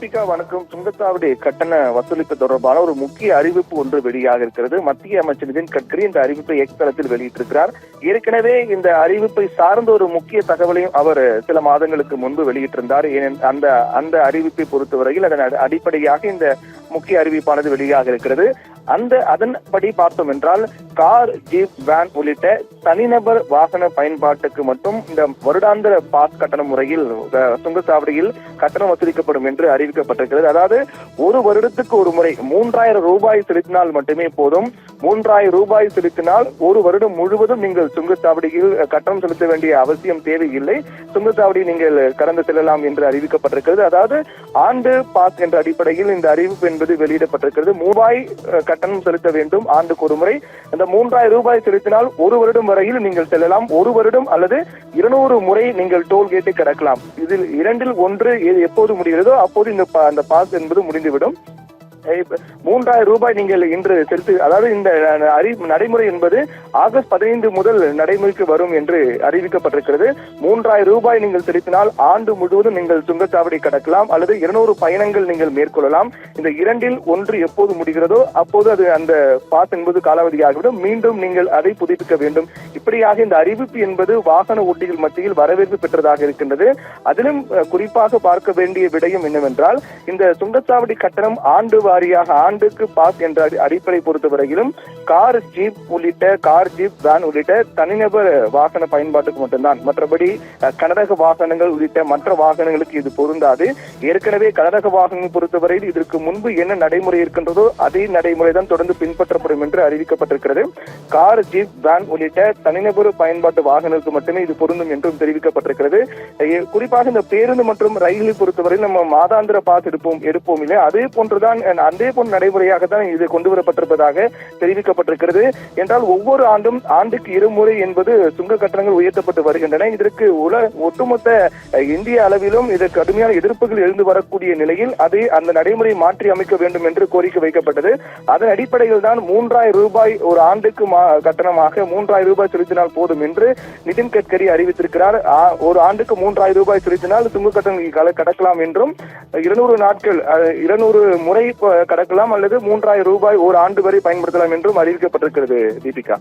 தீபிகா வணக்கம். சுங்கச்சாவடி கட்டண வசூலிப்பு தொடர்பான ஒரு முக்கிய அறிவிப்பு ஒன்று வெளியாக இருக்கிறது. மத்திய அமைச்சர் நிதின் கட்கரி இந்த அறிவிப்பை எக்ஸ் தளத்தில் வெளியிட்டிருக்கிறார். ஏற்கனவே இந்த அறிவிப்பை சார்ந்த ஒரு முக்கிய தகவலையும் அவர் சில மாதங்களுக்கு முன்பு வெளியிட்டிருந்தார். அந்த அறிவிப்பை பொறுத்தவரையில் அதன் அடிப்படையாக இந்த முக்கிய அறிவிப்பானது வெளியாக இருக்கிறது. அதன்படி பார்த்தோம் என்றால் கார், ஜீப், வேன் உள்ளிட்ட தனிநபர் வாகன பயன்பாட்டுக்கு மட்டும் இந்த வருடாந்திர பாஸ் கட்டண முறையில் சுங்கச்சாவடியில் கட்டணம் வசூலிக்கப்படும் என்று அறிவிக்கப்பட்டிருக்கிறது. அதாவது ஒரு வருடத்துக்கு ஒரு முறை 3000 ரூபாய் செலுத்தினால் மட்டுமே போதும். 3000 ரூபாய் செலுத்தினால் ஒரு வருடம் முழுவதும் நீங்கள் சுங்கச்சாவடியில் கட்டணம் செலுத்த வேண்டிய அவசியம் தேவையில்லை. சுங்கச்சாவடி நீங்கள் கடந்து செல்லலாம் என்று அறிவிக்கப்பட்டிருக்கிறது. அதாவது ஆண்டு பாஸ் என்ற அடிப்படையில் இந்த அறிவிப்பு என்பது வெளியிடப்பட்டிருக்கிறது. ரூபாய் கட்டணம் செலுத்த வேண்டும் ஆண்டுக்கு ஒரு முறை. அந்த 3000 ரூபாய் செலுத்தினால் ஒரு வருடம் வரையில் நீங்கள் செல்லலாம். ஒரு வருடம் அல்லது 200 முறை நீங்கள் டோல்கேட்டை கடக்கலாம். இதில் இரண்டில் ஒன்று எப்போது முடிகிறதோ அப்போது இந்த பாஸ் என்பது முடிந்துவிடும். 3000 ரூபாய் நீங்கள் இன்று செலுத்து, அதாவது இந்த நடைமுறை என்பது ஆகஸ்ட் 15 முதல் நடைமுறைக்கு வரும் என்று அறிவிக்கப்பட்டிருக்கிறது. 3000 ரூபாய் நீங்கள் செலுத்தினால் ஆண்டு முழுவதும் நீங்கள் சுங்கச்சாவடி கடக்கலாம் அல்லது 200 பயணங்கள் நீங்கள் மேற்கொள்ளலாம். இந்த இரண்டில் ஒன்று எப்போது முடிகிறதோ அப்போது அது அந்த பாஸ் என்பது காலாவதியாகிவிடும். மீண்டும் நீங்கள் அதை புதுப்பிக்க வேண்டும். இப்படியாக இந்த அறிவிப்பு என்பது வாகன ஓட்டிகள் மத்தியில் வரவேற்பு பெற்றதாக இருக்கின்றது. அதிலும் குறிப்பாக பார்க்க வேண்டிய விடயம் என்னவென்றால், இந்த சுங்கச்சாவடி கட்டணம் ஆண்டு வாரியாக ஆண்டுக்கு பாஸ் என்ற அடிப்படை பொறுத்தவரையிலும் கார், ஜீப், வேன் உள்ளிட்ட தனிநபர் வாகன பயன்பாட்டுக்கு மட்டும்தான். மற்றபடி கனரக வாகனங்கள் உள்ளிட்ட மற்ற வாகனங்களுக்கு இது பொருந்தாது. ஏற்கனவே கனரக வாகனங்கள் பொறுத்தவரையில் இதற்கு முன்பு என்ன நடைமுறை இருக்கின்றதோ அதே நடைமுறை தான் தொடர்ந்து பின்பற்றப்படும் என்று அறிவிக்கப்பட்டிருக்கிறது. கார், ஜீப், வேன் உள்ளிட்ட தனிநபர் பயன்பாட்டு வாகனங்களுக்கு மட்டுமே இது பொருந்தும் என்றும் தெரிவிக்கப்பட்டிருக்கிறது. குறிப்பாக இந்த பேருந்து மற்றும் ரயிலை பொறுத்தவரையில் நம்ம மாதாந்திர பாஸ் எடுப்போம் இல்லை, அதே போன்ற நடைமுறையாக தான் இது கொண்டு வரப்பட்டிருப்பதாக தெரிவிக்கப்பட்டிருக்கிறது. என்றால் ஒவ்வொரு ஆண்டுக்கு இருமுறை என்பது சுங்க கட்டணங்கள் உயர்த்தப்பட்டு வருகின்றன. இதற்கு ஒட்டுமொத்த இந்திய அளவிலும் இதற்கு கடுமையான எதிர்ப்புகள் எழுந்து வரக்கூடிய நிலையில் அந்த நடைமுறை மாற்றி அமைக்க வேண்டும் என்று கோரிக்கை வைக்கப்பட்டது. அதன் அடிப்படையில் தான் 3000 ரூபாய் ஒரு ஆண்டுக்கு கட்டணமாக 3000 ரூபாய் செலுத்தினால் போதும் என்று நிதின் கட்கரி அறிவித்திருக்கிறார். ஒரு ஆண்டுக்கு 3000 ரூபாய் செலுத்தினால் சுங்க கட்டணம் கடக்கலாம் என்றும் 200 நாட்கள் 200 முறை கடக்கலாம் அல்லது 3000 ரூபாய் ஒரு ஆண்டு வரை பயன்படுத்தலாம் என்றும் அறிவிக்கப்பட்டிருக்கிறது. தீபிகா.